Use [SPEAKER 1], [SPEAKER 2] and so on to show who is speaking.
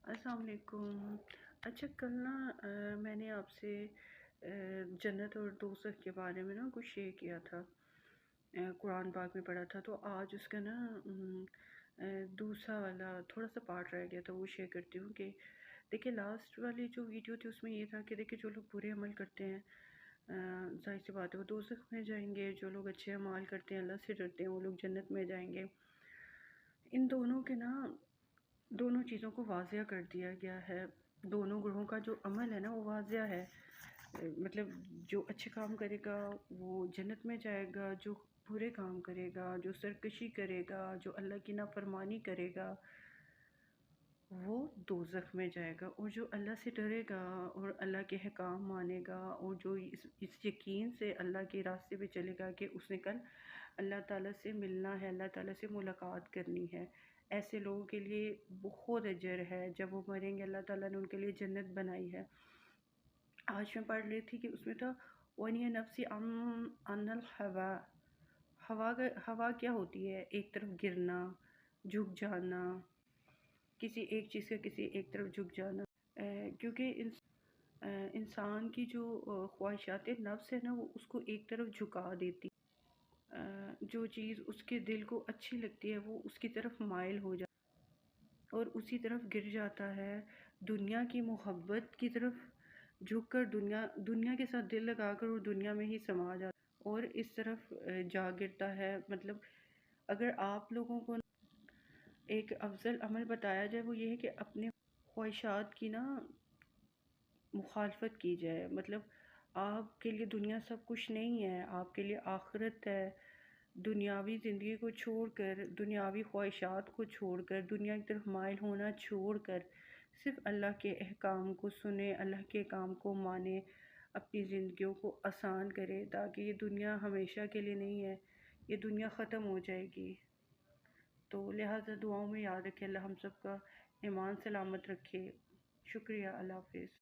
[SPEAKER 1] السلام علیکم۔ اچھا کل نا میں نے آپ سے جنت اور دوزخ کے بارے میں نا کچھ شیئر کیا تھا، قرآن پاک میں پڑھا تھا، تو آج اس کا نا دوسرا والا تھوڑا سا پارٹ رہ گیا تھا، وہ شیئر کرتی ہوں کہ دیکھیں لاسٹ والی جو ویڈیو تھی اس میں یہ تھا کہ دیکھیں جو لوگ برے عمل کرتے ہیں ظاہر سی بات ہے وہ دوزخ میں جائیں گے، جو لوگ اچھے اعمال کرتے ہیں اللہ سے ڈرتے ہیں وہ لوگ جنت میں جائیں گے۔ ان دونوں کے نا دونوں چیزوں کو واضح کر دیا گیا ہے، دونوں گروہوں کا جو عمل ہے نا وہ واضح ہے، مطلب جو اچھے کام کرے گا وہ جنت میں جائے گا، جو برے کام کرے گا، جو سرکشی کرے گا، جو اللہ کی نافرمانی کرے گا وہ دوزخ میں جائے گا۔ اور جو اللہ سے ڈرے گا اور اللہ کے احکام مانے گا اور جو اس یقین سے اللہ کے راستے پہ چلے گا کہ اس نے کل اللہ تعالیٰ سے ملنا ہے، اللہ تعالیٰ سے ملاقات کرنی ہے، ایسے لوگوں کے لیے بہت اجر ہے، جب وہ مریں گے اللہ تعالیٰ نے ان کے لیے جنت بنائی ہے۔ آج میں پڑھ رہی تھی کہ اس میں تھا وَنِيَ نَفْسِ عَنَ الْحَوَا۔ ہوا کیا ہوتی ہے؟ ایک طرف گرنا، جھک جانا، کسی ایک چیز کا کسی ایک طرف جھک جانا، کیونکہ انسان کی جو خواہشات نفس ہے نا وہ اس کو ایک طرف جھکا دیتی، جو چیز اس کے دل کو اچھی لگتی ہے وہ اس کی طرف مائل ہو جاتا اور اسی طرف گر جاتا ہے، دنیا کی محبت کی طرف جھک کر دنیا کے ساتھ دل لگا کر اور دنیا میں ہی سما جاتا اور اس طرف جا گرتا ہے۔ مطلب اگر آپ لوگوں کو ایک افضل عمل بتایا جائے وہ یہ ہے کہ اپنے خواہشات کی نا مخالفت کی جائے، مطلب آپ کے لیے دنیا سب کچھ نہیں ہے، آپ کے لیے آخرت ہے۔ دنیاوی زندگی کو چھوڑ کر، دنیاوی خواہشات کو چھوڑ کر، دنیا کی طرف مائل ہونا چھوڑ کر صرف اللہ کے احکام کو سنے، اللہ کے احکام کو مانے، اپنی زندگیوں کو آسان کرے، تاکہ یہ دنیا ہمیشہ کے لیے نہیں ہے، یہ دنیا ختم ہو جائے گی۔ تو لہٰذا دعاؤں میں یاد رکھے اللہ ہم سب کا ایمان سلامت رکھے۔ شکریہ، اللہ حافظ۔